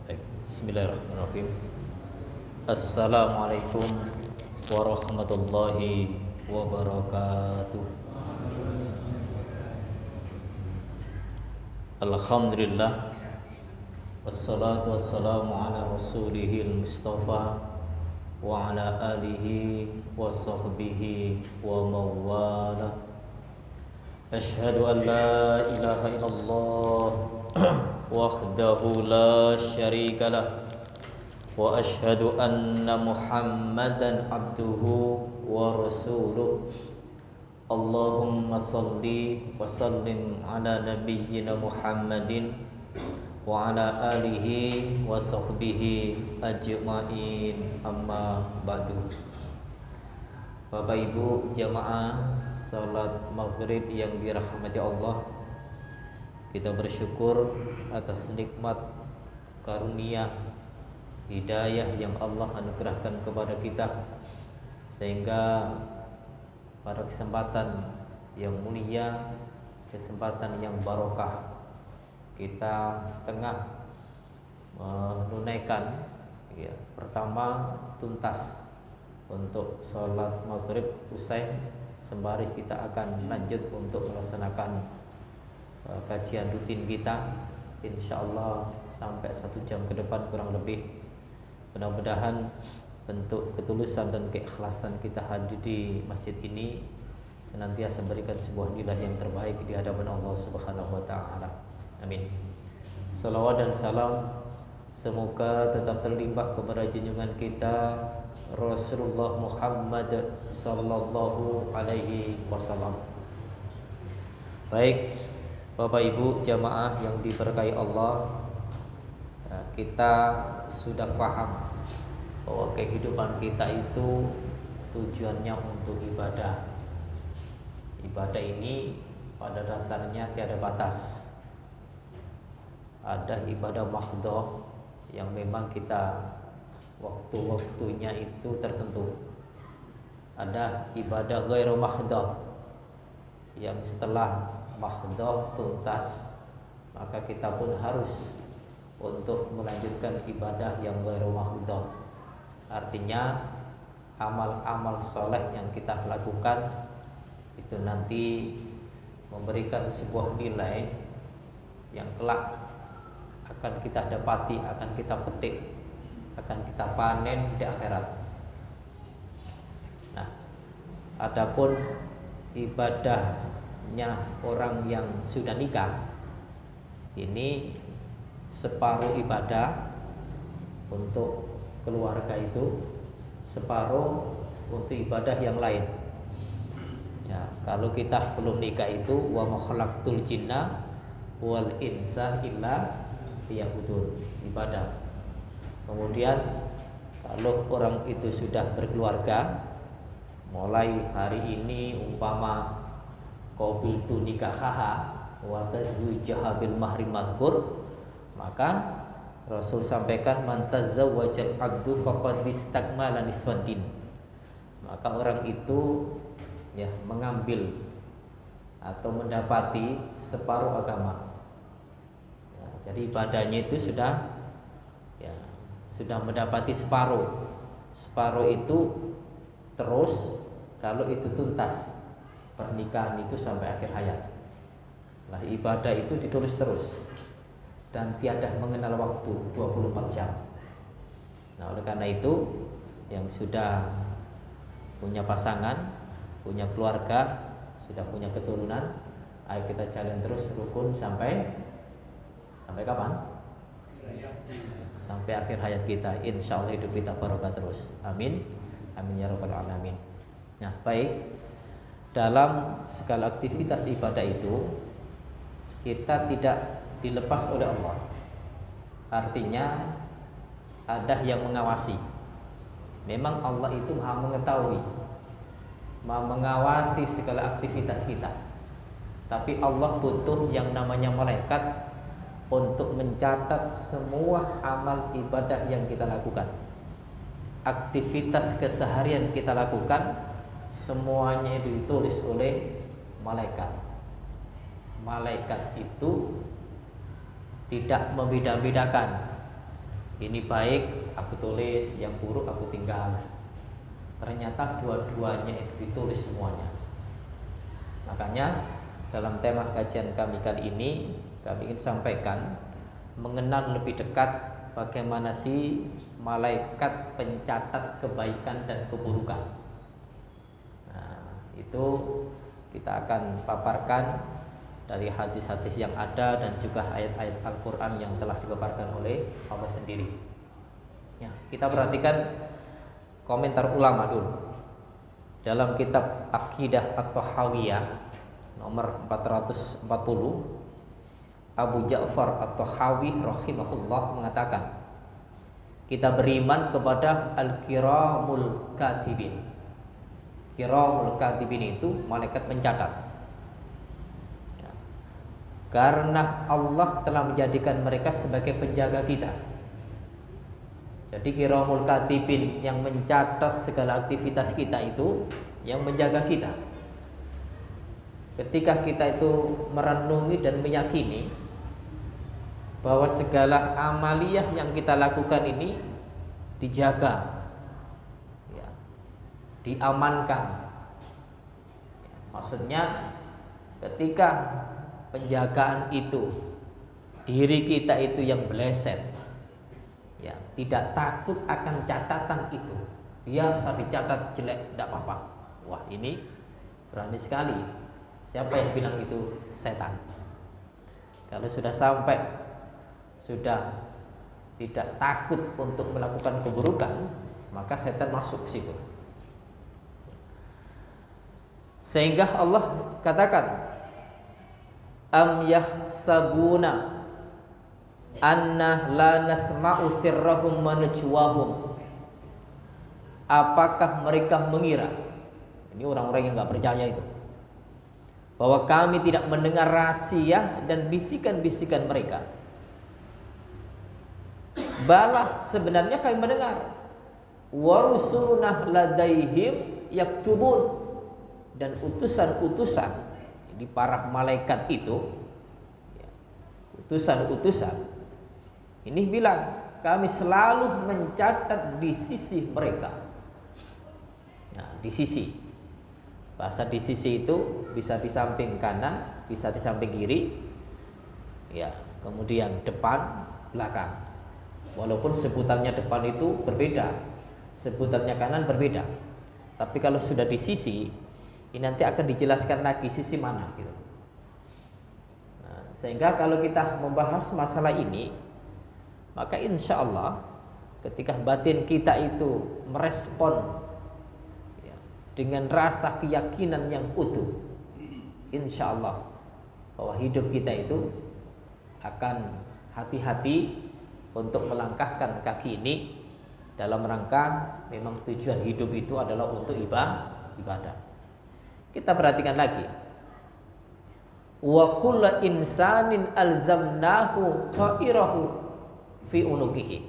Baik, bismillahirrahmanirrahim. Assalamualaikum warahmatullahi wabarakatuh. Alhamdulillah, wassalatu wassalamu ala rasulihil mustafa wa ala alihi wa sahbihi wa mawala. Ashhadu an la ilaha illallah wahdahu la syarika lah wa ashhadu anna Muhammadan abduhu wa rasuluh. Allahumma salli wa sallim ala nabiyyina Muhammadin wa ala alihi wa sahbihi ajma'in, amma ba'du. Bapak Ibu jamaah salat maghrib yang dirahmati Allah, kita bersyukur atas nikmat karunia hidayah yang Allah anugerahkan kepada kita, sehingga pada kesempatan yang mulia, kesempatan yang barokah, kita tengah menunaikan pertama tuntas untuk sholat maghrib usai, sembari kita akan lanjut untuk melaksanakan kajian rutin kita, insyaallah sampai 1 jam ke depan kurang lebih. Mudah-mudahan bentuk ketulusan dan keikhlasan kita hadir di masjid ini senantiasa memberikan sebuah nilai yang terbaik di hadapan Allah Subhanahu wa taala. Amin. Salawat dan salam semoga tetap terlimpah kepada junjungan kita Rasulullah Muhammad sallallahu alaihi wasallam. Baik, Bapak Ibu jamaah yang diberkahi Allah, kita sudah paham bahwa kehidupan kita itu tujuannya untuk ibadah. Ibadah ini pada dasarnya tiada batas. Ada ibadah mahdhah yang memang kita waktu-waktunya itu tertentu. Ada ibadah ghairu mahdhah yang setelah mahdhah tuntas, maka kita pun harus untuk melanjutkan ibadah yang ghairu mahdhah. Artinya amal-amal soleh yang kita lakukan itu nanti memberikan sebuah nilai yang kelak akan kita dapati, akan kita petik, akan kita panen di akhirat. Nah, adapun ibadahnya orang yang sudah nikah, ini separuh ibadah untuk keluarga itu, separuh untuk ibadah yang lain. Ya, kalau kita belum nikah itu wa ma khalaqtul jinna wal insa illa liya'budun, ibadah. Kemudian kalau orang itu sudah berkeluarga, mulai hari ini umpama qabiltu nikahaha wa tazawwajaha bil mahri madhkur, maka Rasul sampaikan man tazawwajal abdu faqad istakmala niswaddin. Maka orang itu mengambil atau mendapati separuh agama. Jadi ibadahnya itu sudah mendapati separuh. Separuh itu terus kalau itu tuntas. Pernikahan itu sampai akhir hayat. Nah, ibadah itu ditulis terus dan tiada mengenal waktu, 24 jam. Nah, oleh karena itu yang sudah punya pasangan, punya keluarga, sudah punya keturunan, ayo kita jalan terus rukun sampai kapan? Sampai akhir hayat kita. Insyaallah hidup kita barokah terus. Amin. Amin ya rabbal alamin. Nah, baik. Dalam segala aktivitas ibadah itu kita tidak dilepas oleh Allah. Artinya ada yang mengawasi. Memang Allah itu Maha mengetahui, Maha mengawasi segala aktivitas kita. Tapi Allah butuh yang namanya malaikat untuk mencatat semua amal ibadah yang kita lakukan. Aktivitas keseharian kita lakukan, semuanya ditulis oleh malaikat. Malaikat itu tidak membeda-bedakan Ini baik aku tulis, yang buruk aku tinggal. Ternyata dua-duanya itu ditulis semuanya. Makanya dalam tema kajian kami kali ini, kami ingin sampaikan mengenal lebih dekat bagaimana sih malaikat pencatat kebaikan dan keburukan. Nah, itu kita akan paparkan dari hadis-hadis yang ada dan juga ayat-ayat Al-Quran yang telah dipaparkan oleh Allah sendiri. Ya, kita perhatikan komentar ulama dulu. Dalam kitab Aqidah At-Tahawiyah nomor 440, Abu Ja'far At-Tahawi rahimahullah mengatakan, kita beriman kepada Al-Kiramul Katibin. Kiramul Katibin itu malaikat pencatat. Karena Allah telah menjadikan mereka sebagai penjaga kita. Jadi Kiramul Katibin yang mencatat segala aktivitas kita itu yang menjaga kita. Ketika kita itu merenungi dan meyakini bahwa segala amaliyah yang kita lakukan ini dijaga, ya, diamankan. Maksudnya ketika penjagaan itu diri kita itu yang meleset, ya, tidak takut akan catatan itu. Biar saya dicatat jelek, tidak apa-apa. Wah, ini berani sekali. Siapa yang bilang itu? Setan. Kalau sudah sampai sudah tidak takut untuk melakukan keburukan, maka setan masuk ke situ. Sehingga Allah katakan, am yahsabuna anna la nasma'u sirrahum wa najwahum. Apakah mereka mengira, ini orang-orang yang enggak percaya itu, bahwa kami tidak mendengar rahasia dan bisikan-bisikan mereka? Bala, sebenarnya kami mendengar. Wa rusuluna ladaihim yaktubun, dan utusan-utusan, ini para malaikat itu, utusan-utusan ini bilang kami selalu mencatat di sisi mereka. Nah, di sisi, bahasa di sisi itu bisa di samping kanan, bisa di samping kiri, ya, kemudian depan, belakang. Walaupun sebutannya depan itu berbeda, sebutannya kanan berbeda, tapi kalau sudah di sisi, ini nanti akan dijelaskan lagi sisi mana gitu. Nah, sehingga kalau kita membahas masalah ini, maka insya Allah ketika batin kita itu merespon, ya, dengan rasa keyakinan yang utuh, insya Allah bahwa hidup kita itu akan hati-hati untuk melangkahkan kaki ini dalam rangka memang tujuan hidup itu adalah untuk ibadah. Kita perhatikan lagi. Wa kullu insanin alzamnahu ta'irahu fi unuqihi.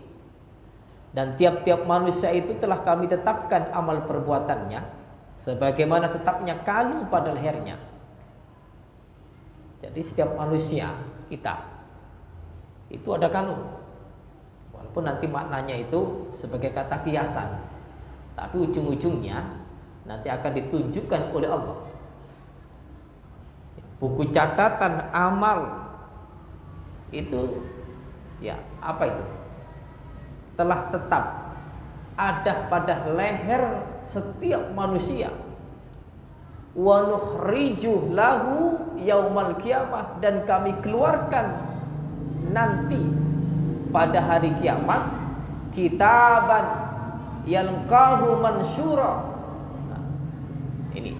Dan tiap-tiap manusia itu telah kami tetapkan amal perbuatannya sebagaimana tetapnya kalung pada lehernya. Jadi setiap manusia kita itu ada kalung. Walaupun nanti maknanya itu sebagai kata kiasan, tapi ujung-ujungnya nanti akan ditunjukkan oleh Allah. Buku catatan amal itu, ya, apa itu? Telah tetap ada pada leher setiap manusia. Wa nukhriju lahu yaumal qiyamah, dan kami keluarkan nanti pada hari kiamat kitaban yalqahu mansyura. Nah, ini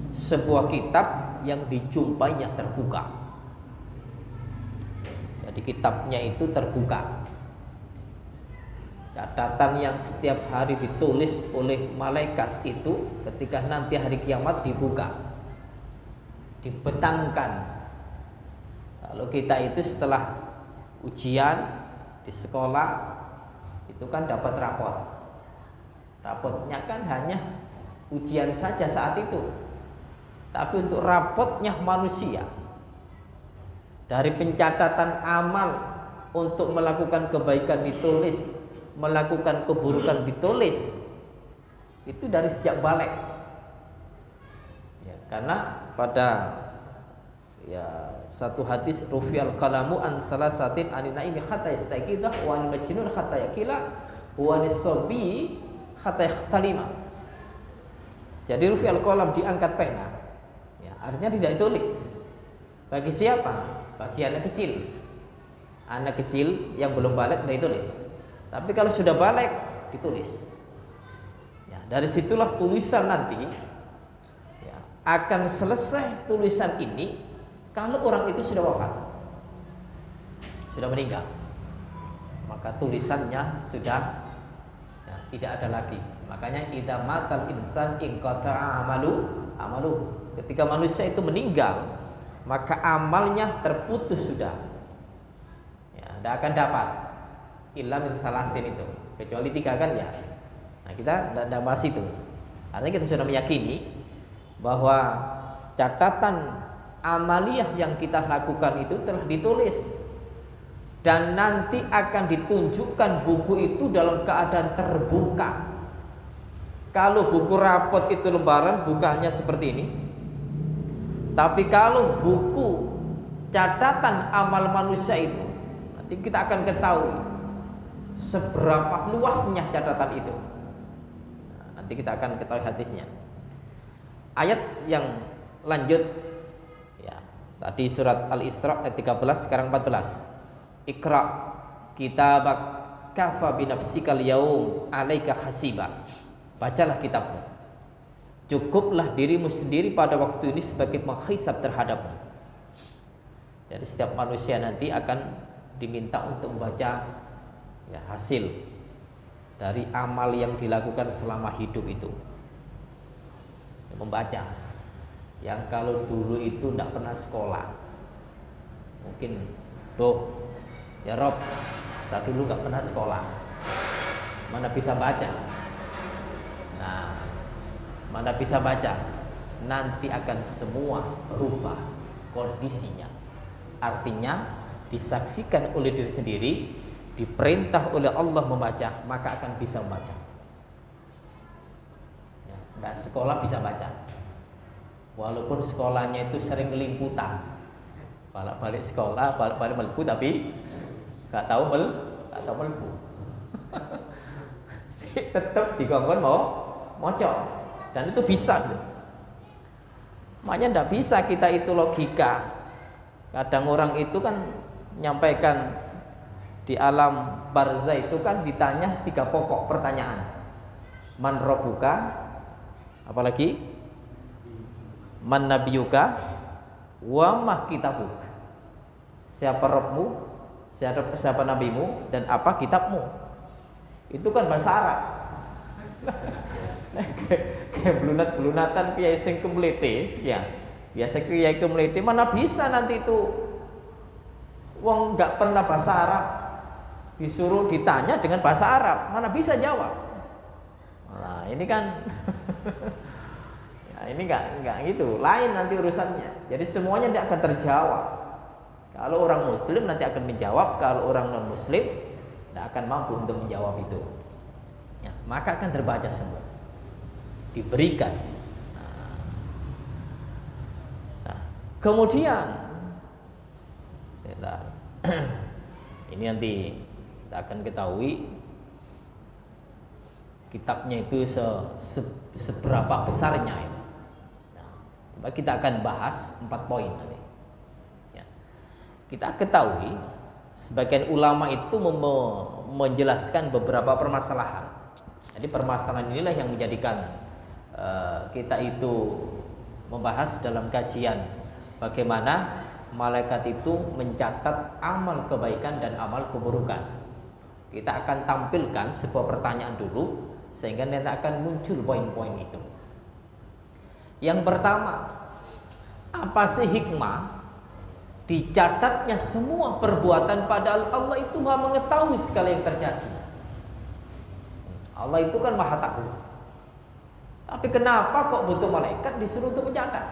sebuah kitab yang dijumpainya terbuka. Jadi kitabnya itu terbuka. Catatan yang setiap hari ditulis oleh malaikat itu ketika nanti hari kiamat dibuka, dibentangkan. Kalau kita itu setelah ujian di sekolah itu kan dapat rapot. Rapotnya kan hanya ujian saja saat itu. Tapi untuk rapotnya manusia, dari pencatatan amal untuk melakukan kebaikan ditulis, melakukan keburukan ditulis. Itu dari sejak balik. Ya, karena pada satu hadis rufi'al qalamu an salasatin anin naimi hatta yastaqidah wa an majnun hatta yaqila wa nisabi hatta yahtalima. Jadi rufi'al qalam, diangkat pena. Ya, artinya tidak ditulis. Bagi siapa? Bagi anak kecil. Anak kecil yang belum balik tidak ditulis. Tapi kalau sudah balik ditulis. Ya, dari situlah tulisan nanti ya, akan selesai tulisan ini kalau orang itu sudah wafat, sudah meninggal, maka tulisannya sudah ya, tidak ada lagi. Makanya idza matal insan inqata'a amalu. Ketika manusia itu meninggal, maka amalnya terputus sudah. Ya, tidak akan dapat illa min salasin itu, kecuali 3 kan ya. Nah, kita tidak bahas itu. Artinya kita sudah meyakini bahwa catatan amaliyah yang kita lakukan itu telah ditulis dan nanti akan ditunjukkan buku itu dalam keadaan terbuka. Kalau buku rapot itu lembaran bukanya seperti ini. Tapi kalau buku catatan amal manusia itu, nanti kita akan ketahui seberapa luasnya catatan itu. Nah, nanti kita akan ketahui hadisnya. Ayat yang lanjut tadi surat Al-Isra ayat 13, sekarang 14. Iqra kitabak kafa binafsikal yaum alaika hasiba. Bacalah kitabmu. Cukuplah dirimu sendiri pada waktu ini sebagai penghisab terhadapmu. Jadi setiap manusia nanti akan diminta untuk membaca ya, hasil dari amal yang dilakukan selama hidup itu. Membaca. Yang kalau dulu itu tidak pernah sekolah, mungkin ya Rob, saya dulu nggak pernah sekolah, mana bisa baca. Nah, mana bisa baca, nanti akan semua berubah kondisinya. Artinya disaksikan oleh diri sendiri, diperintah oleh Allah membaca, maka akan bisa membaca. Ya, nggak sekolah bisa baca. Walaupun sekolahnya itu sering kelimputan, balik sekolah, balik meliput, tapi gak tahu meliput. Tetap dikongkon mau mocok, dan itu bisa. Gitu. Makanya tidak bisa kita itu logika. Kadang orang itu kan menyampaikan di alam barzah itu kan ditanya 3 pokok pertanyaan. Man rabbuka, apalagi man nabiyuka wa mah kitabuk. Siapa Rabbmu, siapa nabimu, dan apa kitabmu. Itu kan bahasa Arab. Kayak belunat-belunatan kiai sing kemlete ya. Biasa kiai kemlete mana bisa nanti itu wong enggak pernah bahasa Arab disuruh ditanya dengan bahasa Arab, mana bisa jawab. Nah, ini kan ini enggak gitu, lain nanti urusannya. Jadi semuanya tidak akan terjawab. Kalau orang muslim nanti akan menjawab, kalau orang non muslim tidak akan mampu untuk menjawab itu. Ya, maka akan terbaca semua, diberikan. Nah, kemudian ini nanti kita akan ketahui kitabnya itu seberapa besarnya itu. Kita akan bahas 4 poin nanti. Ya. Kita ketahui sebagian ulama itu menjelaskan beberapa permasalahan. Jadi permasalahan inilah yang menjadikan kita itu membahas dalam kajian bagaimana malaikat itu mencatat amal kebaikan dan amal keburukan. Kita akan tampilkan sebuah pertanyaan dulu sehingga nanti akan muncul poin-poin itu. Yang pertama, apa sih hikmah dicatatnya semua perbuatan, padahal Allah itu Maha mengetahui segala yang terjadi. Allah itu kan Maha tahu. Tapi kenapa kok butuh malaikat disuruh untuk mencatat?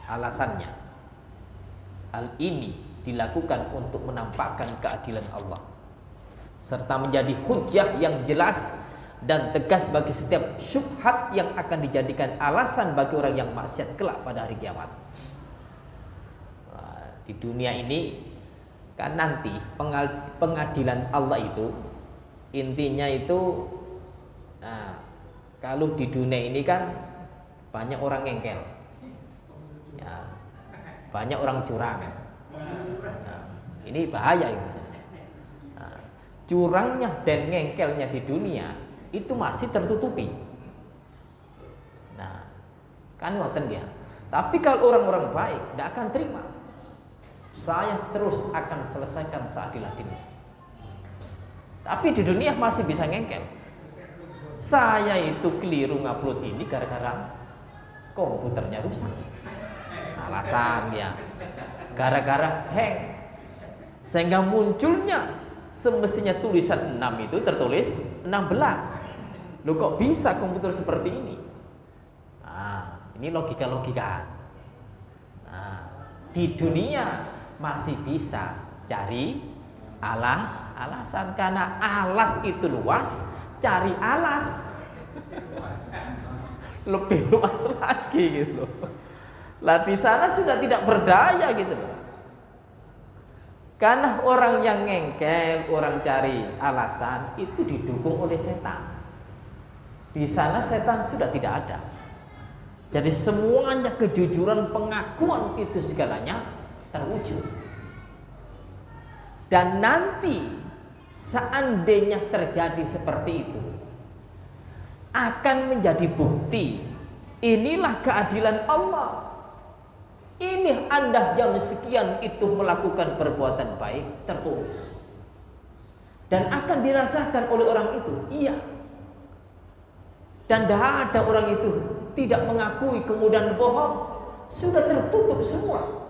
Alasannya, hal ini dilakukan untuk menampakkan keadilan Allah serta menjadi hujjah yang jelas dan tegas bagi setiap syubhat yang akan dijadikan alasan bagi orang yang maksiat kelak pada hari kiamat. Nah, di dunia ini kan nanti pengadilan Allah itu intinya itu, nah, kalau di dunia ini kan banyak orang ngengkel, ya, banyak orang curang. Nah, ini bahaya ini. Nah, curangnya dan ngengkelnya di dunia itu masih tertutupi. Nah, kan ngoten dia. Tapi kalau orang-orang baik tidak akan terima. Saya terus akan selesaikan seadil-adilnya. Tapi di dunia masih bisa ngengkel. Saya itu keliru ngupload ini gara-gara komputernya rusak. Alasan dia gara-gara hang. Sehingga munculnya semestinya tulisan 6 itu tertulis 16. Loh kok bisa komputer seperti ini? Nah, ini logika-logika. Nah, di dunia masih bisa cari alasan, karena alas itu luas, cari alas lebih luas lagi gitu loh. Lah di sana sudah tidak berdaya gitu loh. Karena orang yang ngengkel, orang cari alasan itu didukung oleh setan. Di sana setan sudah tidak ada. Jadi semuanya kejujuran pengakuan itu segalanya terwujud. Dan nanti seandainya terjadi seperti itu, akan menjadi bukti inilah keadilan Allah. Ini Anda jam sekian itu melakukan perbuatan baik tertulis, dan akan dirasakan oleh orang itu, iya. Dan tidak ada orang itu tidak mengakui kemudian bohong, sudah tertutup semua.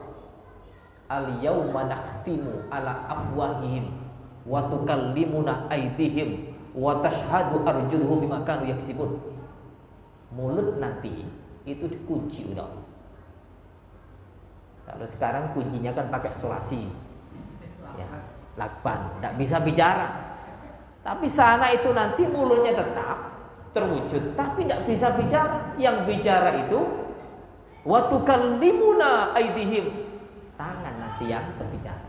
Al-yauma nakhtimu ala afwahihim wa tukallimuna aydihim wa tashhadu arjuluhum bima kanu yaksibun. Mulut nanti itu dikunci oleh Allah. Kalau sekarang kuncinya kan pakai solasi, ya, lakban, tidak bisa bicara. Tapi sana itu nanti mulutnya tetap terwujud, tapi tidak bisa bicara. Yang bicara itu wa tukallimuna aydihim, tangan nanti yang berbicara.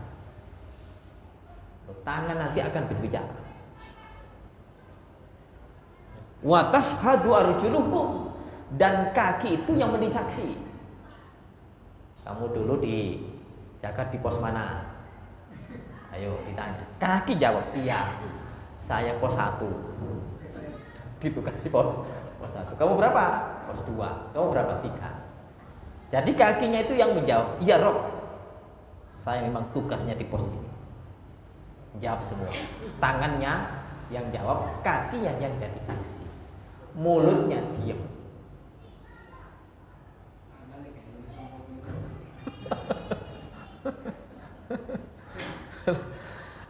Tangan nanti akan berbicara. Wa tashhadu arjuluhum, dan kaki itu yang menjadi saksi. Kamu dulu dijaga di pos mana? Ayo ditanya. Kaki jawab, iya, saya pos 1. Gitu kan, di pos 1. Kamu berapa? Pos 2. Kamu berapa? 3. Jadi kakinya itu yang menjawab, iya Rob, saya memang tugasnya di pos ini. Jawab semua. Tangannya yang jawab, kakinya yang jadi saksi. Mulutnya diam.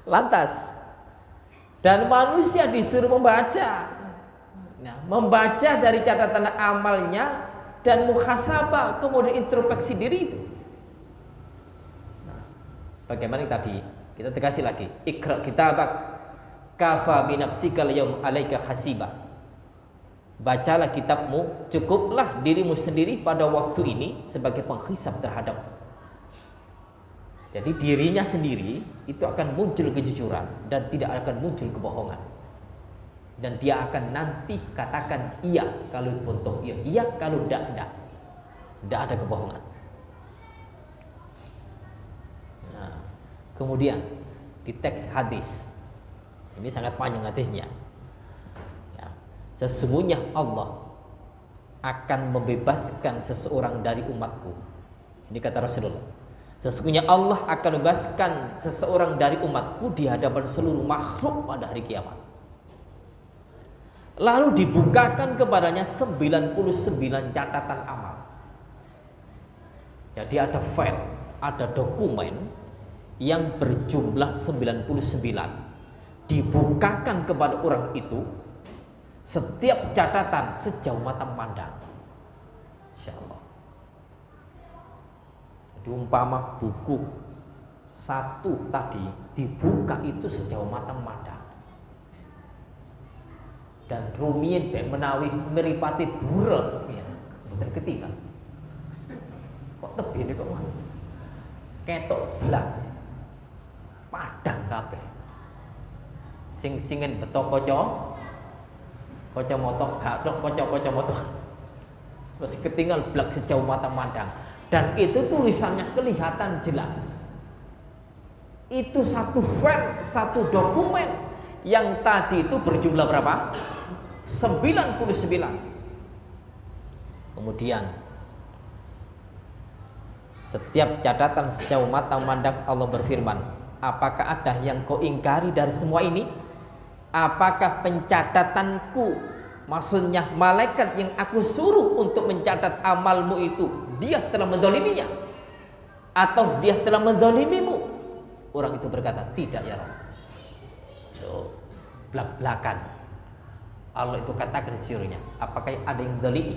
Lantas, dan manusia disuruh membaca. Nah, membaca dari catatan amalnya dan muhasabah, kemudian introspeksi diri itu. Nah, sebagaimana tadi kita tegasih lagi, Iqra kitabak kafa binafsika al-yawm alaika hasiba. Bacalah kitabmu, cukuplah dirimu sendiri pada waktu ini sebagai penghisab terhadap. Jadi dirinya sendiri itu akan muncul kejujuran dan tidak akan muncul kebohongan. Dan dia akan nanti katakan iya kalau untuk iya, iya kalau tidak. Tidak ada kebohongan. Nah, kemudian di teks hadis, ini sangat panjang hadisnya. Ya, sesungguhnya Allah akan membebaskan seseorang dari umatku. Ini kata Rasulullah. Sesungguhnya Allah akan membebaskan seseorang dari umatku di hadapan seluruh makhluk pada hari kiamat. Lalu dibukakan kepadanya 99 catatan amal. Jadi ada file, ada dokumen yang berjumlah 99. Dibukakan kepada orang itu setiap catatan sejauh mata memandang. Insyaallah. Umpama buku Satu tadi dibuka itu sejauh mata memandang. Dan rumiyin bek menawi meripati buruk ya. Dan ketiga kok tebih ini kok ketok blak padang kabeh. Sing-singen beto kacamata gak kacamata. Terus ketinggal blak sejauh mata memandang. Dan itu tulisannya kelihatan jelas. Itu satu file, satu dokumen yang tadi itu berjumlah berapa? 99. Kemudian setiap catatan sejauh mata memandang Allah berfirman, apakah ada yang kau ingkari dari semua ini? Apakah pencatatanku, maksudnya malaikat yang aku suruh untuk mencatat amalmu itu, dia telah menzaliminya? Atau dia telah menzalimimu? Orang itu berkata, tidak ya Rabb. Belak-belakan. Allah itu katakan sesungguhnya, apakah ada yang zalimi?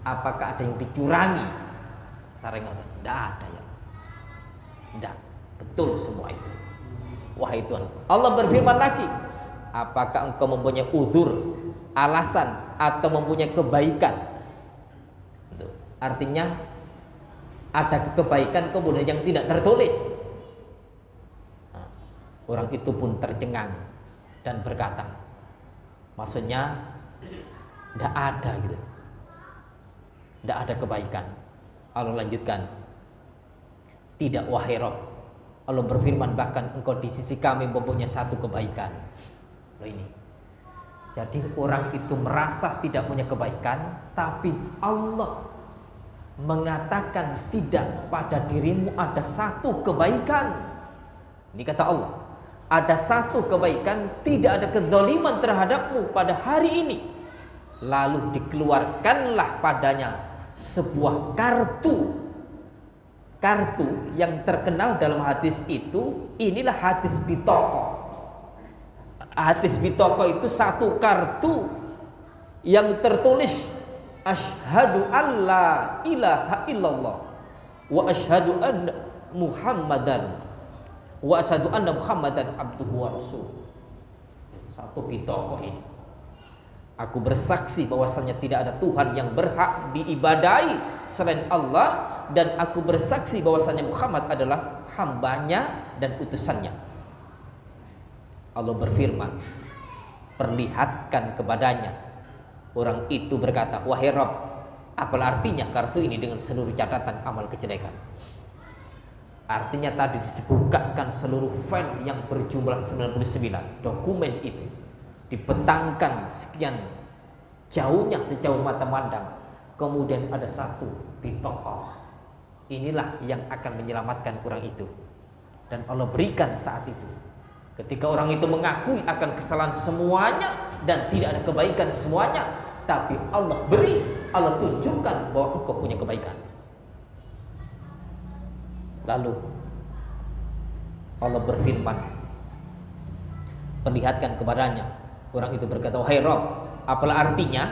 Apakah ada yang dicurangi? Sareng ngoten, tidak ada ya. Tidak, betul semua itu. Wahai Tuhan, Allah berfirman lagi, apakah engkau mempunyai uzur, alasan atau mempunyai kebaikan? Itu artinya ada kebaikan kemudian yang tidak tertulis. Orang itu pun tercengang dan berkata, maksudnya tidak ada gitu, tidak ada kebaikan. Allah lanjutkan, tidak wahai Rabb. Allah berfirman, bahkan engkau di sisi kami mempunyai satu kebaikan. Loh ini, jadi orang itu merasa tidak punya kebaikan, tapi Allah mengatakan tidak, pada dirimu ada satu kebaikan. Ini kata Allah, ada satu kebaikan, tidak ada kezaliman terhadapmu pada hari ini. Lalu dikeluarkanlah padanya sebuah kartu yang terkenal dalam hadis itu. Inilah hadis bitaqah. Hadis bitaqah itu satu kartu yang tertulis asyhadu alla ilaha illallah wa asyhadu anna muhammadan wa asyhadu anna muhammadan abduhu wa rasul. Satu bitaqah ini, aku bersaksi bahwasanya tidak ada Tuhan yang berhak diibadahi selain Allah, dan aku bersaksi bahwasanya Muhammad adalah hambanya dan utusannya. Allah berfirman, perlihatkan kepadanya. Orang itu berkata, wahai Rabb, apalah artinya kartu ini dengan seluruh catatan amal kejelekan? Artinya tadi dibukakan seluruh file yang berjumlah 99 dokumen itu, dibentangkan sekian jauhnya sejauh mata mandang. Kemudian ada satu bitaqah. Inilah yang akan menyelamatkan orang itu. Dan Allah berikan saat itu, ketika orang itu mengakui akan kesalahan semuanya dan tidak ada kebaikan semuanya, tapi Allah beri, Allah tunjukkan bahwa engkau punya kebaikan. Lalu Allah berfirman, perlihatkan kepadanya. Orang itu berkata, wahai Rabb, apalah artinya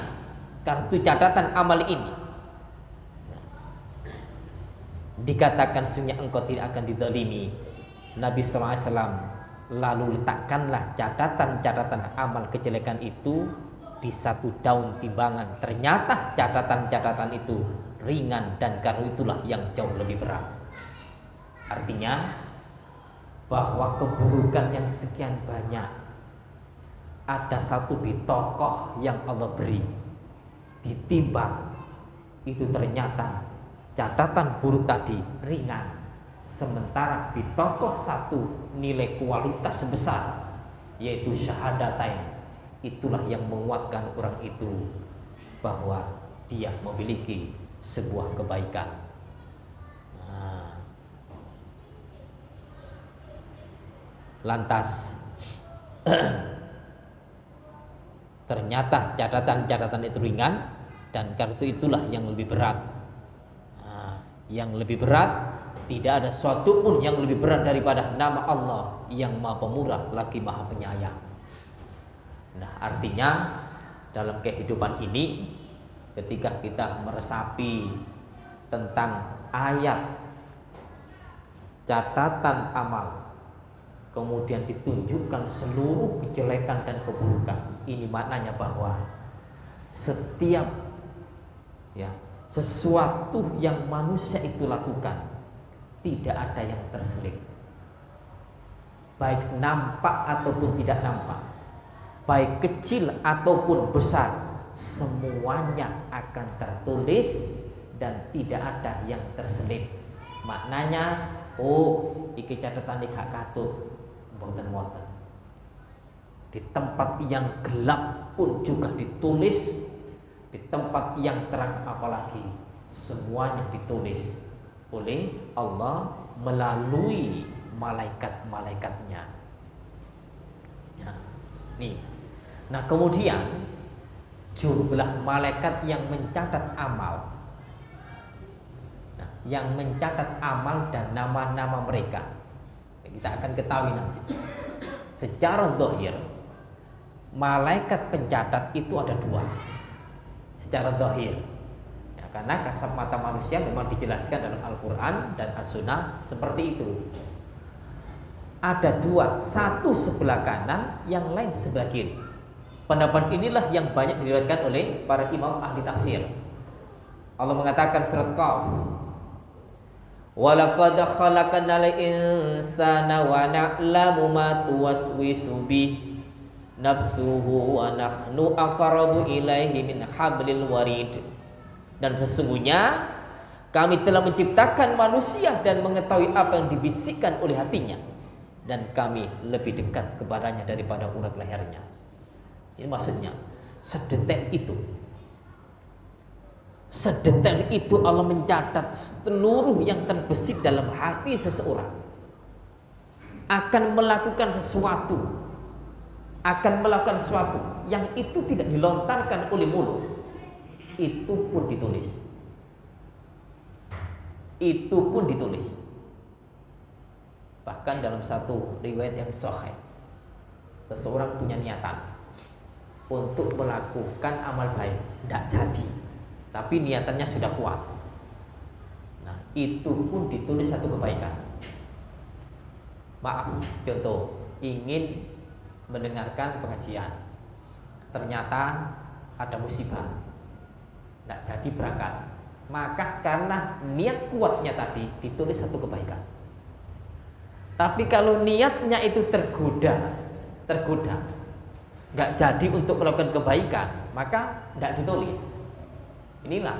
kartu catatan amal ini? Dikatakan sesungguhnya engkau tidak akan dizalimi. Nabi SAW lalu letakkanlah catatan-catatan amal kejelekan itu di satu daun timbangan. Ternyata catatan-catatan itu ringan, dan karena itulah yang jauh lebih berat. Artinya bahwa keburukan yang sekian banyak, ada satu bitaqah yang Allah beri, ditimbang itu ternyata catatan buruk tadi ringan, sementara bitaqah satu nilai kualitas besar, yaitu syahadatain. Itulah yang menguatkan orang itu bahwa dia memiliki sebuah kebaikan. Lantas ternyata catatan-catatan itu ringan, dan kartu itulah yang lebih berat. Yang lebih berat, tidak ada suatu pun yang lebih berat daripada nama Allah yang Maha Pemurah lagi Maha Penyayang. Nah, artinya dalam kehidupan ini, ketika kita meresapi tentang ayat catatan amal, kemudian ditunjukkan seluruh kejelekan dan keburukan. Ini maknanya bahwa setiap sesuatu yang manusia itu lakukan tidak ada yang terselip, baik nampak ataupun tidak nampak, baik kecil ataupun besar, semuanya akan tertulis dan tidak ada yang terselip. Maknanya, iki catatan iki gak katut, mboten wonten. Di tempat yang gelap pun juga ditulis, di tempat yang terang apalagi, semuanya ditulis oleh Allah melalui malaikat-malaikatnya. Nah, kemudian jumlah malaikat yang mencatat amal, yang mencatat amal dan nama-nama mereka, kita akan ketahui nanti. Secara zahir, malaikat pencatat itu ada 2. Secara zahir, karena kasat mata manusia memang dijelaskan dalam Al-Quran dan As-Sunnah seperti itu. Ada 2, satu sebelah kanan, yang lain sebelah kiri. Pendapat inilah yang banyak diriwayatkan oleh para imam ahli tafsir. Allah mengatakan surat Qaf, walaqad khalaqnal insana wa na'lamu ma tuwaswisu bih nafsuhu wa nahnu aqrabu ilaihi min hablil warid. Dan sesungguhnya kami telah menciptakan manusia dan mengetahui apa yang dibisikkan oleh hatinya, dan kami lebih dekat kepadanya daripada urat lehernya. Ini maksudnya sedetail itu Allah mencatat seluruh yang terbesit dalam hati seseorang. Akan melakukan sesuatu yang itu tidak dilontarkan oleh mulut, itu pun ditulis. Bahkan dalam satu riwayat yang sahih, seseorang punya niatan untuk melakukan amal baik, tidak jadi, tapi niatannya sudah kuat. Nah, itu pun ditulis satu kebaikan. Maaf, contoh, ingin mendengarkan pengajian, ternyata ada musibah, tidak jadi berangkat, maka karena niat kuatnya tadi ditulis satu kebaikan. Tapi kalau niatnya itu tergoda, nggak jadi untuk melakukan kebaikan, maka tidak ditulis. Inilah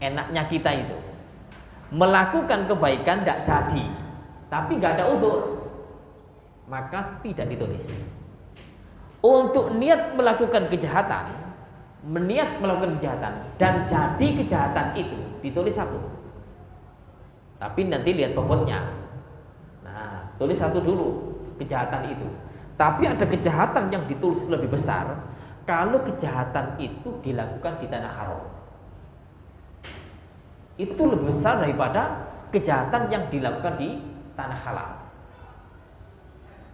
enaknya kita itu, melakukan kebaikan tidak jadi, tapi nggak ada uzur, maka tidak ditulis. Untuk niat melakukan kejahatan dan jadi kejahatan itu ditulis satu, tapi nanti lihat bobotnya. Nah, tulis satu dulu kejahatan itu. Tapi ada kejahatan yang ditulis lebih besar kalau kejahatan itu dilakukan di tanah haram. Itu lebih besar daripada kejahatan yang dilakukan di tanah halal.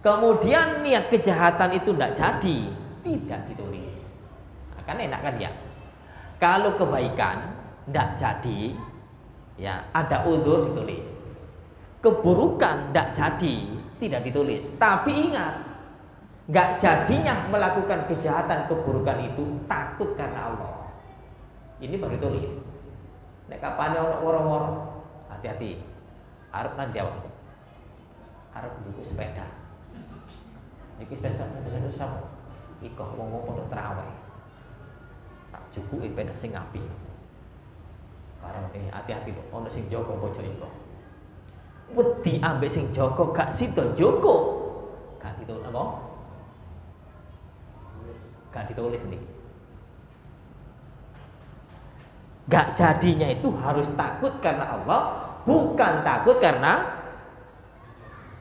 Kemudian niat kejahatan itu tidak jadi, tidak ditulis. Nah, kan enak kan ya? Kalau kebaikan tidak jadi, ya ada uzur ditulis. Keburukan tidak jadi, tidak ditulis. Tapi ingat, nggak jadinya melakukan kejahatan keburukan itu takut karena Allah, ini baru tulis. Nek kapan orang-orang hati-hati, arep nanti awak, arep juga sepeda, iki sepeda sama, iko ngomong pada terawih, tak cukup sepeda sing api, karena ini hati-hati loh, ono sing jogo bocor iko, wedi ambek sing jogo gak sido jogo, gak ditulis apa? Gak ditulis nih. Gak jadinya itu harus takut karena Allah, bukan takut karena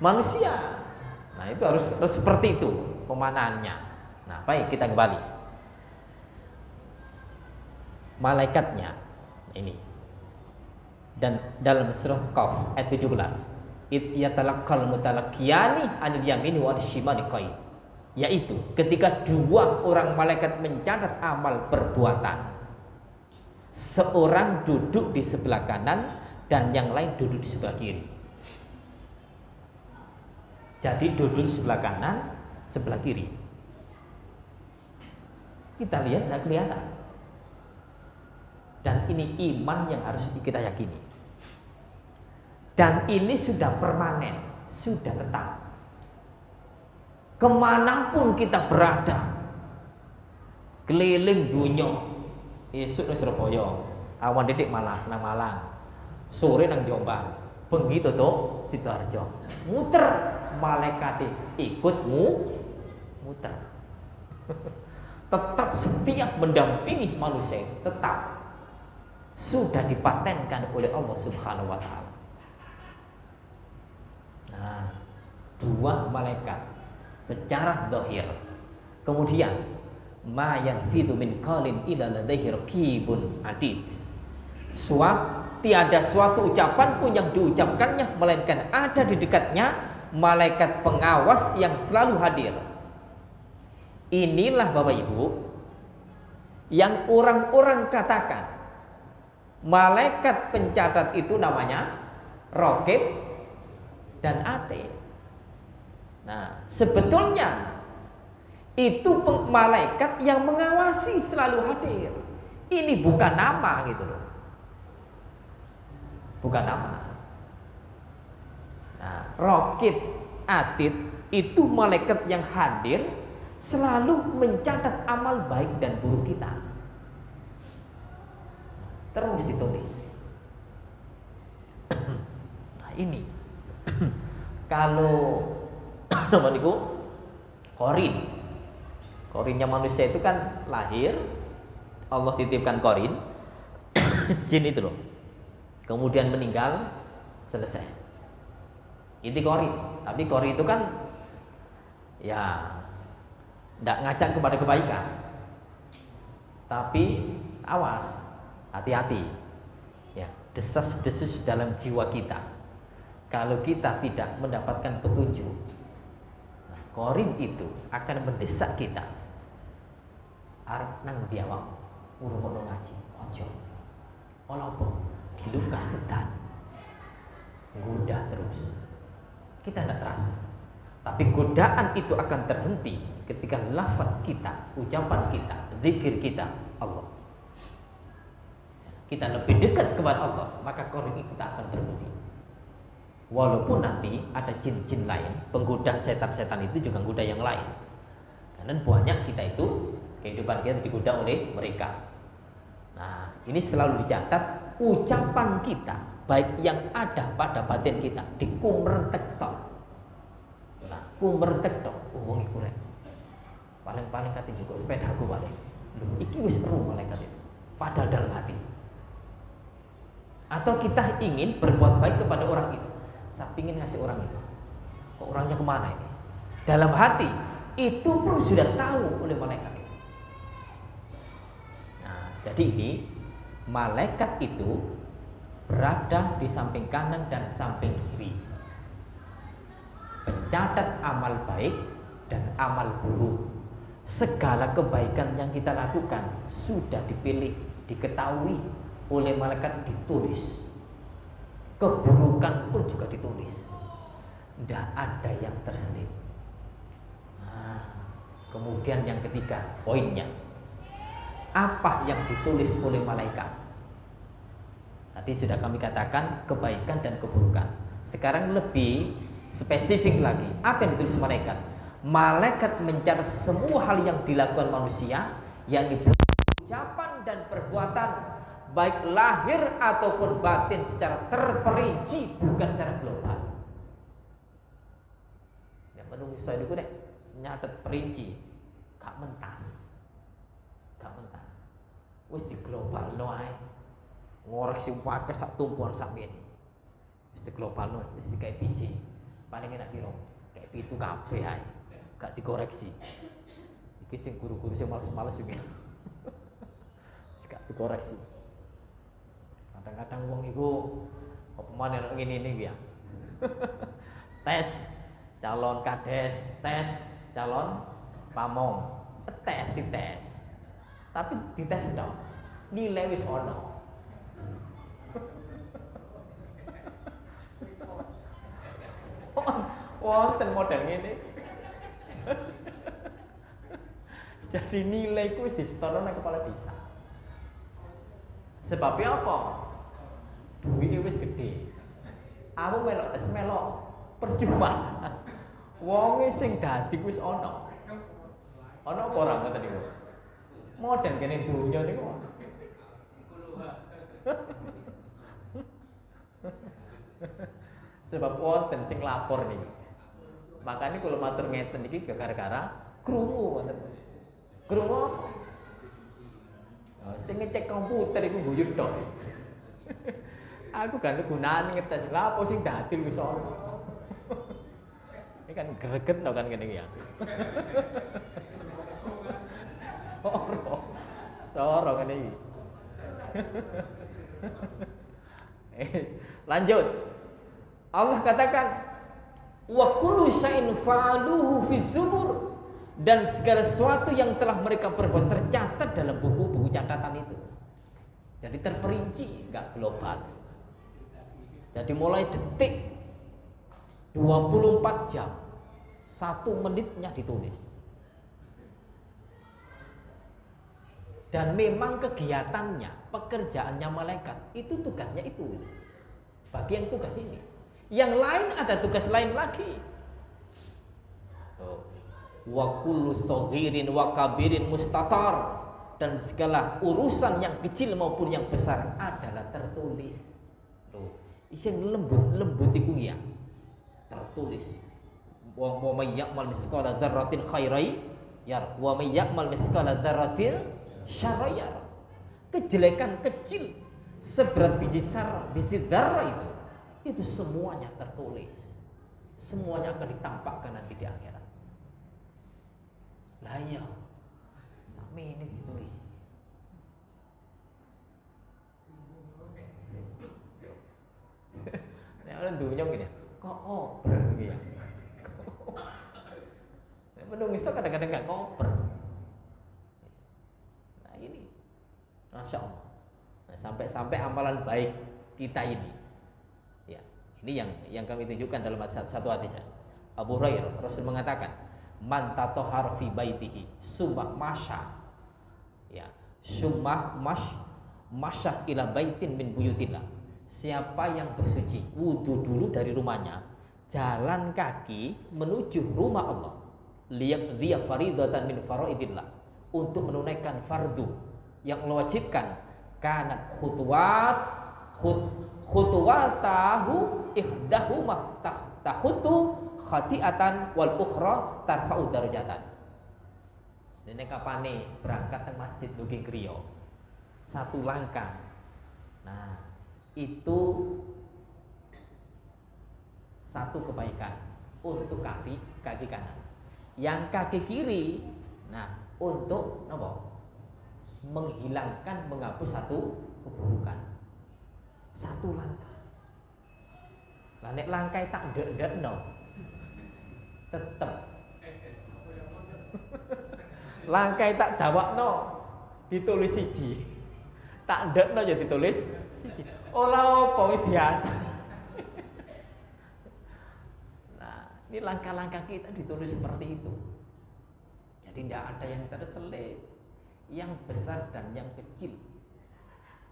manusia. Nah, itu harus seperti itu pemanaannya. Nah, baik, kita kembali. Malaikatnya ini. Dan dalam surat Qaf ayat 17, "Id yatalaqqal mutalaqqiyani 'anil yamini wa 'anil shimali qa'id." Yaitu ketika 2 orang malaikat mencatat amal perbuatan, seorang duduk di sebelah kanan dan yang lain duduk di sebelah kiri. Jadi duduk sebelah kanan, sebelah kiri. Kita lihat tidak kelihatan. Dan ini iman yang harus kita yakini. Dan ini sudah permanen, sudah tetap. Kemanapun kita berada, keliling dunia, esuk nang Surabaya, awan titik malah nang Malang, sore nang Jombang, bengi tutuk Sidoarjo. Muter malaikat ikut muter. Tetap setiap mendampingi manusia, tetap sudah dipatenkan oleh Allah Subhanahu wa taala. Nah, dua malaikat secara zahir. Kemudian ma yanfidu min qalin ila ladaihi raqibun atid. Tiada suatu ucapan pun yang diucapkannya melainkan ada di dekatnya malaikat pengawas yang selalu hadir. Inilah Bapak Ibu yang orang-orang katakan malaikat pencatat itu namanya raqib dan atid. Nah, sebetulnya itu malaikat yang mengawasi selalu hadir. Ini bukan nama gitu loh. Bukan nama. Nah, raqib atid itu malaikat yang hadir selalu mencatat amal baik dan buruk kita. Terus ditulis. Nah, ini kalau namanya itu korinnya manusia itu kan lahir, Allah titipkan korin jin itu loh, kemudian meninggal, selesai. Itu korin. Tapi korin itu kan ya tidak ngajak kepada kebaikan, tapi awas, hati-hati ya, desas-desus dalam jiwa kita. Kalau kita tidak mendapatkan petunjuk, nah, korin itu akan mendesak kita. Arep nang diawak urung ngaji, ojo. Ola apa? Dilukas udan. Goda terus. Kita tidak terasa. Tapi godaan itu akan terhenti ketika lafaz kita, ucapan kita, zikir kita Allah. Kita lebih dekat kepada Allah, maka korin itu tak akan berhenti. Walaupun nanti ada jin-jin lain, penggoda setan-setan itu juga menggoda yang lain. Karena banyak kita itu, kehidupan kita digoda oleh mereka. Nah, ini selalu dicatat ucapan kita, baik yang ada pada batin kita, dikumrentek tok. Nah, kumrentek tok, wong iku rek. Paling-paling kate juga sepedaku paling. Lho, iki wis seru malaikat itu. Padahal dalam hati. Atau kita ingin berbuat baik kepada orang itu. Saya ingin ngasih orang itu. Kok orangnya kemana ini? Dalam hati itu pun sudah tahu oleh malaikat itu. Nah, jadi ini malaikat itu berada di samping kanan dan samping kiri, pencatat amal baik dan amal buruk. Segala kebaikan yang kita lakukan sudah dipilih, diketahui oleh malaikat, ditulis. Keburukan pun juga ditulis. Tidak ada yang terselip. Nah, kemudian yang ketiga, poinnya, apa yang ditulis oleh malaikat? Tadi sudah kami katakan kebaikan dan keburukan. Sekarang lebih spesifik lagi, apa yang ditulis malaikat? Malaikat mencatat semua hal yang dilakukan manusia, yakni ucapan dan perbuatan, baik lahir ataupun batin, secara terperinci, bukan secara global. Yang menunggu saya itu deh, nyatet perinci, gak mentas, wis di global noai, ngoreksi pakai sak tumpuan sak ini, wis di global noai, wis di kayak biji, paling enak piro, kayak pitu kabeh ae, gak dikoreksi. Iki sing guru-guru sing males-males juga, gak dikoreksi. Kadang-kadang wong iku apa maneh ngene ya. Tes calon kades, tes calon pamong, dites. Tapi dites dong. Nilai wis ono. Wonten model ngene. Jadi nilai ku wis disetorno nang kepala desa. Sebabnya apa? Duitnya wis gede. Aku melok tes melok percuma. Wonge sing dadi ku wis ana. Ana apa ora ngoten niku? Model kene dunya niku. Sebab wonten sing lapor niki. Makanya kalau matur ngeten iki gara-gara krungu wonten. Krungu apa? Sing ngecek komputer iku guyu tok. Aku kan gunane ngetes lha apa sing dadi wis ana. Ini kan greget to kan ngene iki ya. Soro ngene iki. Lanjut. Allah katakan wa kullu syai'in fa'aluhu fi zubur, dan segala sesuatu yang telah mereka perbuat tercatat dalam buku-buku catatan itu. Jadi terperinci, enggak global. Jadi mulai detik 24 jam 1 menitnya ditulis. Dan memang kegiatannya, pekerjaannya malaikat itu tugasnya itu. Bagi yang tugas ini. Yang lain ada tugas lain lagi. Wa kullu saghirin wa kabirin mustatar, dan segala urusan yang kecil maupun yang besar adalah tertulis. Loh, sing lembut iku ya tertulis. Wa may ya'mal misqala dzarratin khairai yar wa may ya'mal misqala dzarratin syarrai yar. Kejelekan kecil seberat biji zarah itu semuanya tertulis. Semuanya akan ditampakkan nanti di akhirat. Lah iya, sampe ini ditulis. Nek ana dunya gini, kok koper iki ya. Nek menungso kadang-kadang gak koper. Nah ini, Masya Allah. Nah, sampai amalan baik kita ini. Ini yang kami tunjukkan dalam satu hadis. Abu Hurairah Rasul mengatakan, man tatahhar fi baitihi summa masya. Ya, summa masya ila baitin min buyutillah. Siapa yang bersuci, wudu dulu dari rumahnya, jalan kaki menuju rumah Allah. Liyaqdhiya faridatan min faraidillah, untuk menunaikan fardu yang Allah wajibkan. Kanat khutuwatahu ikhdahuma tahutu khati'atan wal ukhra tarfa'u darajatan. Dene kapane berangkat ke masjid nggih kriya. Satu langkah. Nah, itu satu kebaikan untuk kaki kanan. Yang kaki kiri, nah untuk napa? Menghilangkan, menghapus satu keburukan. Satu langkah. Lah nek langkah tak ndek-ndekno. Tetep. Langkah tak dawakno ditulis siji. Tak ndekno ya ditulis siji. Ora apa biasa. Nah, ini langkah-langkah kita ditulis seperti itu. Jadi tidak ada yang terselip, yang besar dan yang kecil,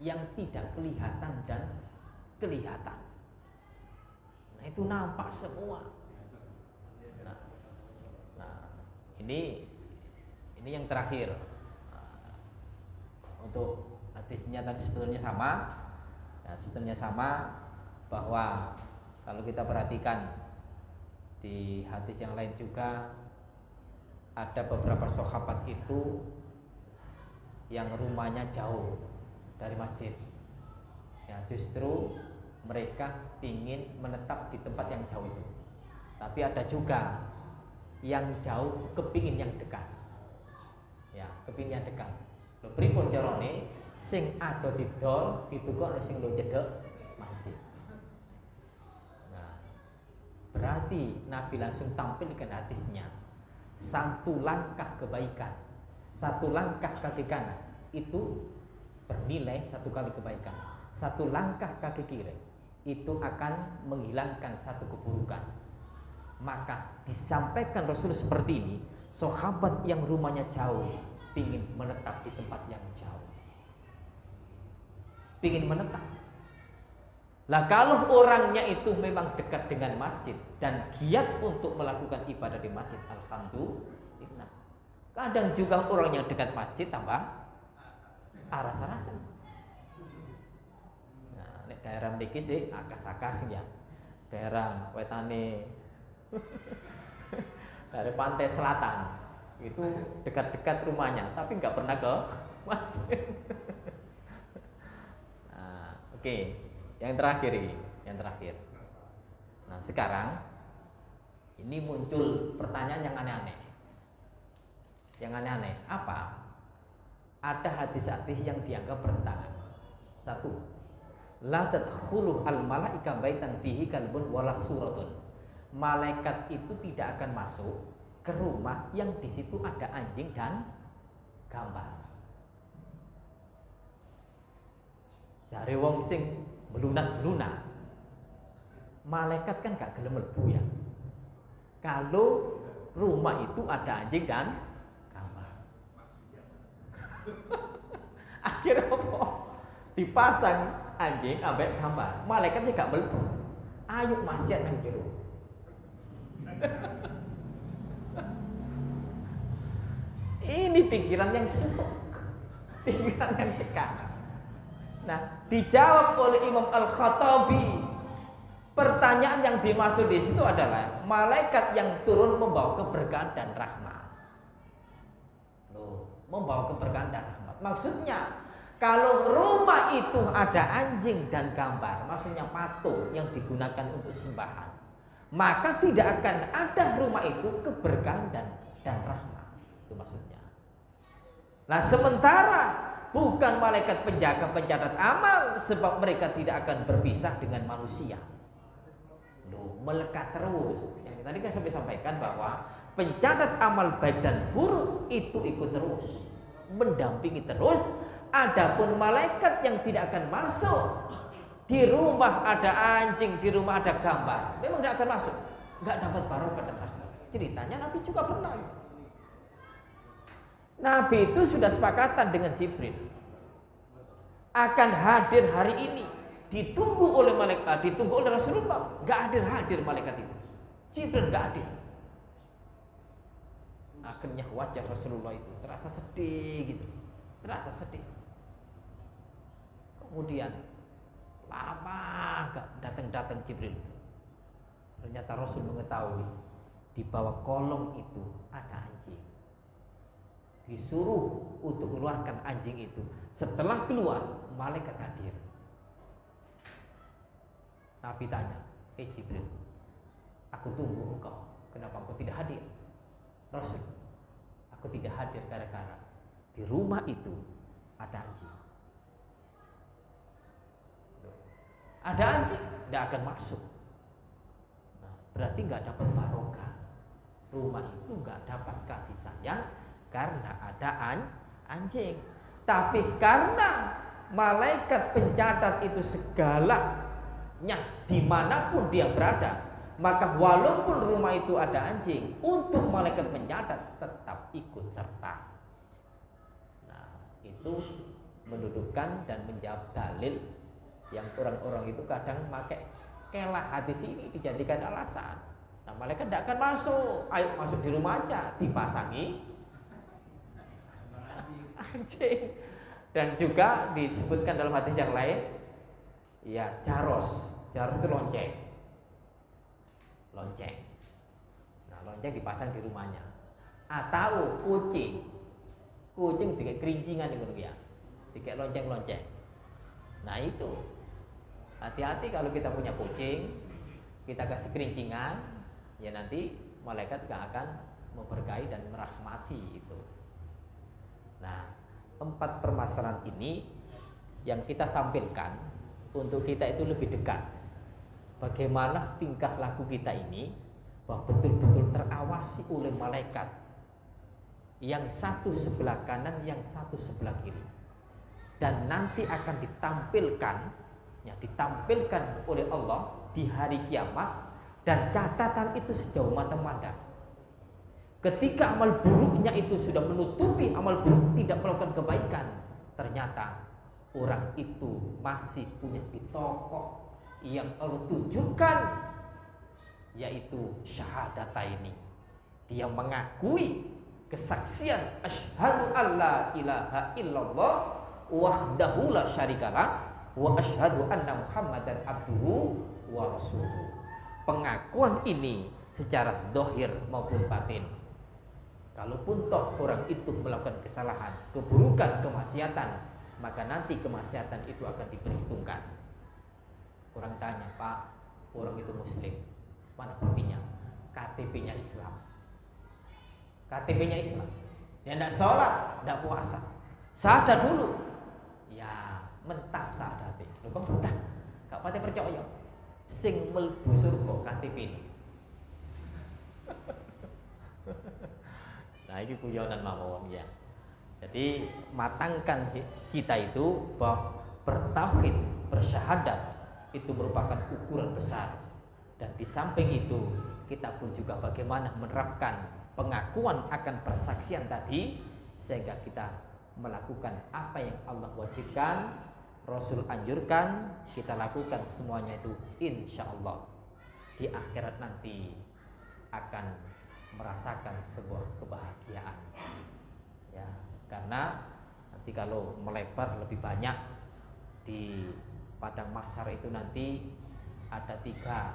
yang tidak kelihatan dan kelihatan. Nah itu nampak semua. Nah ini yang terakhir. Untuk hadisnya tadi sebetulnya sama. Ya, sebetulnya sama, bahwa kalau kita perhatikan di hadis yang lain juga ada beberapa sahabat itu yang rumahnya jauh dari masjid. Ya, justru mereka ingin menetap di tempat yang jauh itu. Tapi ada juga yang jauh kepingin yang dekat. Ya, kepingin yang dekat. Lho pripun carane sing ado didol ditukok sing lu cedhek masjid. Nah, berarti Nabi langsung tampilkan hadisnya. Satu langkah kebaikan, satu langkah kaki kanan itu bernilai satu kali kebaikan. Satu langkah kaki kiri itu akan menghilangkan satu keburukan. Maka disampaikan Rasul seperti ini, sahabat yang rumahnya jauh ingin menetap di tempat yang jauh, ingin menetap. Lah kalau orangnya itu memang dekat dengan masjid dan giat untuk melakukan ibadah di masjid, alhamdulillah. Kadang juga orang yang dekat masjid tambah aras-arasan. Nah, nek daerah mriki sih akas-akas ya. Daerah wetane dari pantai selatan itu dekat-dekat rumahnya, tapi nggak pernah ke masjid. Nah, oke. Yang terakhir ini, yang terakhir. Nah, sekarang ini muncul pertanyaan yang aneh-aneh. Yang aneh-aneh apa? Ada hadis-hadis yang dianggap bertentangan. Satu, la tadkhulu al malaika baitan fihi kalbun wala suratun. Malaikat itu tidak akan masuk ke rumah yang di situ ada anjing dan gambar. Jare wong sing melunak-lunak, malaikat kan gak gelem mlebu ya. Kalau rumah itu ada anjing dan gambar. Akhirnya apa? Dipasang anjing ambek gambar. Malaikatnya gak mlebu. Ayo maksiat nang jero. Ini pikiran yang sutuk, pikiran yang dekat. Nah, dijawab oleh Imam Al-Khattabi. Pertanyaan yang dimaksud di situ adalah malaikat yang turun membawa keberkahan dan rahmat. Loh, membawa keberkahan dan rahmat. Maksudnya, kalau rumah itu ada anjing dan gambar, maksudnya patung yang digunakan untuk sembahan, maka tidak akan ada rumah itu keberkahan dan rahmat. Itu maksudnya. Nah, sementara bukan malaikat penjaga pencatat amal, sebab mereka tidak akan berpisah dengan manusia. Loh, melekat terus. Yang tadi kan saya sampaikan bahwa pencatat amal baik dan buruk itu ikut terus, mendampingi terus. Adapun malaikat yang tidak akan masuk di rumah ada anjing, di rumah ada gambar, memang tidak akan masuk, nggak dapat barokah dan rahmat. Ceritanya Nabi juga pernah. Nabi itu sudah sepakatan dengan Jibril akan hadir hari ini, ditunggu oleh malaikat, ditunggu oleh Rasulullah, nggak hadir malaikat itu. Jibril nggak hadir. Akhirnya wajah Rasulullah itu terasa sedih gitu, terasa sedih. Kemudian lama gak datang Jibril itu. Ternyata Rasul mengetahui di bawah kolong itu ada anjing. Disuruh untuk mengeluarkan anjing itu. Setelah keluar, malaikat hadir. Nabi tanya, Jibril, aku tunggu engkau, kenapa engkau tidak hadir? Rasul, aku tidak hadir gara-gara di rumah itu ada anjing. Ada anjing, tidak akan masuk. Nah, berarti nggak dapat barokah. Rumah itu nggak dapat kasih sayang karena ada anjing. Tapi karena malaikat pencatat itu segalanya dimanapun dia berada, maka walaupun rumah itu ada anjing, untuk malaikat pencatat tetap ikut serta. Nah, itu mendudukan dan menjawab dalil yang orang-orang itu kadang pakai kelah hadis ini dijadikan alasan. Nah, malaikat tidak akan masuk. Ayo masuk di rumah aja, dipasangi anjing. Dan juga disebutkan dalam hadis yang lain, ya jaros itu lonceng. Nah, lonceng dipasang di rumahnya. Atau kucing dikek kerincingan ngono ya. Dikek lonceng. Nah, itu hati-hati kalau kita punya kucing, kita kasih kerincingan, ya nanti malaikat gak akan memberkahi dan merahmati itu. Nah, 4 permasalahan ini yang kita tampilkan untuk kita itu lebih dekat. Bagaimana tingkah laku kita ini bahwa betul-betul terawasi oleh malaikat, yang satu sebelah kanan, yang satu sebelah kiri, dan nanti akan ditampilkan oleh Allah di hari kiamat dan catatan itu sejauh mata memandang. Ketika amal buruknya itu sudah menutupi amal buruk, tidak melakukan kebaikan, ternyata orang itu masih punya tokoh yang Allah tunjukkan, yaitu syahadata ini. Dia mengakui kesaksian asyhadu alla ilaha illallah wahdahu la syarikalah wa asyhadu anna muhammadan abduhu wa rasuluh. Pengakuan ini secara zahir maupun batin. Kalaupun toh orang itu melakukan kesalahan, keburukan, kemaksiatan, maka nanti kemaksiatan itu akan diperhitungkan. Orang tanya, Pak, orang itu muslim, mana buktinya? KTP-nya Islam. KTP-nya Islam. Dia tidak sholat, tidak puasa. Syahadat dulu. Ya, mentah syahadat. Lu kok mentah? Gak pati percaya. Sing mlebu surga KTP ini. Nah, ini guyonan mawon ya. Jadi matangkan kita itu bahwa bertauhid, bersyahadat itu merupakan ukuran besar. Dan di samping itu kita pun juga bagaimana menerapkan pengakuan akan persaksian tadi, sehingga kita melakukan apa yang Allah wajibkan, Rasul anjurkan, kita lakukan semuanya itu insya Allah di akhirat nanti akan merasakan sebuah kebahagiaan ya. Karena nanti kalau melebar lebih banyak di padang mahsyar itu nanti ada tiga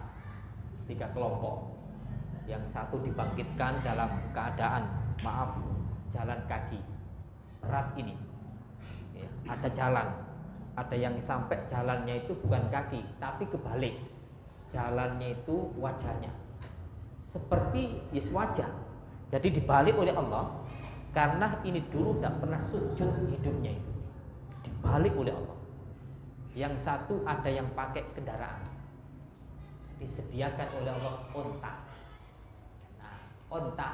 kelompok. Yang satu dibangkitkan dalam keadaan jalan kaki berat ini ya, ada jalan, ada yang sampai jalannya itu bukan kaki tapi kebalik, jalannya itu wajahnya seperti wajah, jadi dibalik oleh Allah karena ini dulu tidak pernah sujud hidupnya, itu dibalik oleh Allah. Yang satu ada yang pakai kendaraan, disediakan oleh Allah onta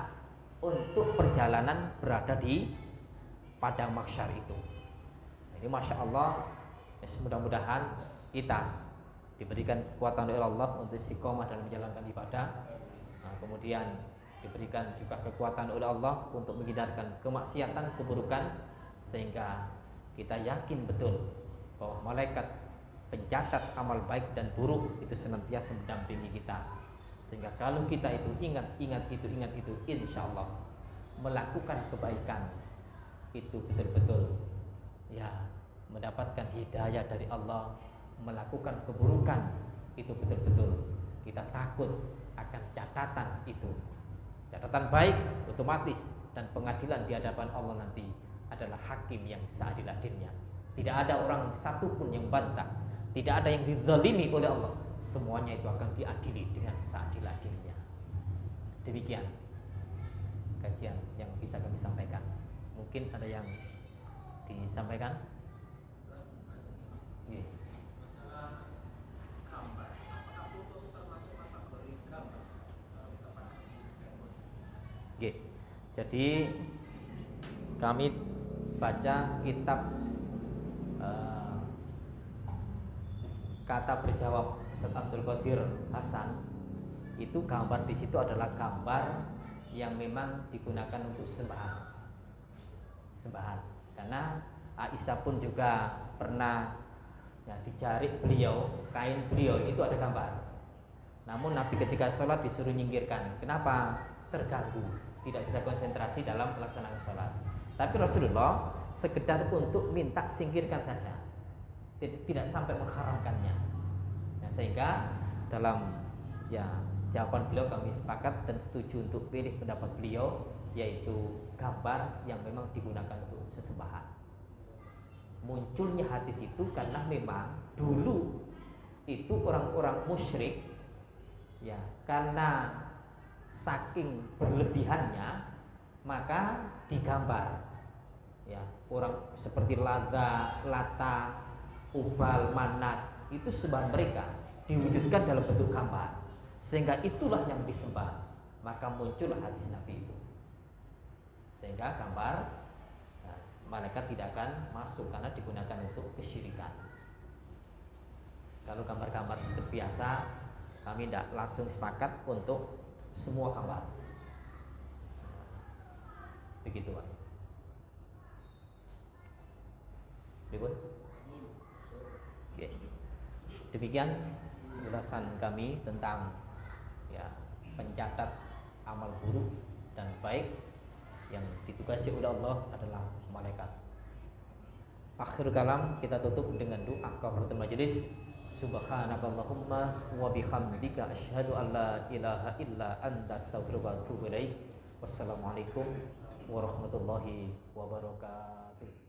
untuk perjalanan berada di padang mahsyar itu. Ini masya Allah, mudah-mudahan kita diberikan kekuatan oleh Allah untuk istiqomah dalam menjalankan ibadah. Nah, kemudian diberikan juga kekuatan oleh Allah untuk menghindarkan kemaksiatan, keburukan, sehingga kita yakin betul bahwa malaikat pencatat amal baik dan buruk itu senantiasa mendampingi kita. Sehingga kalau kita itu ingat itu, insya Allah melakukan kebaikan itu betul-betul ya mendapatkan hidayah dari Allah. Melakukan keburukan itu betul-betul kita takut akan catatan itu, catatan baik otomatis, dan pengadilan di hadapan Allah nanti adalah hakim yang seadil-adilnya. Tidak ada orang satupun yang bantah, tidak ada yang dizalimi oleh Allah. Semuanya itu akan diadili dengan seadil-adilnya. Demikian kajian yang bisa kami sampaikan. Mungkin ada yang disampaikan? Iya. Masalah gambar, apakah foto itu termasuk kategori gambar kalau kita pasang di handphone? Oke. Jadi kami baca kitab Kata Berjawab Ustaz Abdul Qadir Hasan, itu gambar di situ adalah gambar yang memang digunakan untuk sembahan. Karena Aisyah pun juga pernah ya, dicari beliau, kain beliau itu ada gambar. Namun Nabi ketika sholat disuruh nyingkirkan. Kenapa? Terganggu, tidak bisa konsentrasi dalam melaksanakan sholat. Tapi Rasulullah sekedar untuk minta singkirkan saja, tidak sampai mengharamkannya. Nah, sehingga dalam ya jawaban beliau kami sepakat dan setuju untuk pilih pendapat beliau, yaitu gambar yang memang digunakan untuk sesembahan. Munculnya hadis itu karena memang dulu itu orang-orang musyrik ya, karena saking berlebihannya maka digambar ya, orang seperti Lata, Ubal, Manat, itu sembahan mereka diwujudkan dalam bentuk gambar, sehingga itulah yang disembah. Maka muncullah hadis Nabi itu, sehingga gambar ya, malaikat tidak akan masuk karena digunakan untuk kesyirikan. Kalau gambar-gambar seperti biasa, Kami tidak langsung sepakat untuk semua amal. Begitu Pak. Oke. Demikian ulasan kami tentang ya pencatat amal buruk dan baik yang ditugasi oleh Allah adalah malaikat. Akhir kalam kita tutup dengan doa kafaratul majelis. Subhanakallahumma wa bihamdika asyhadu an la ilaha illa anta astaghfiruka wa atubu ilaik. Wassalamualaikum warahmatullahi wabarakatuh.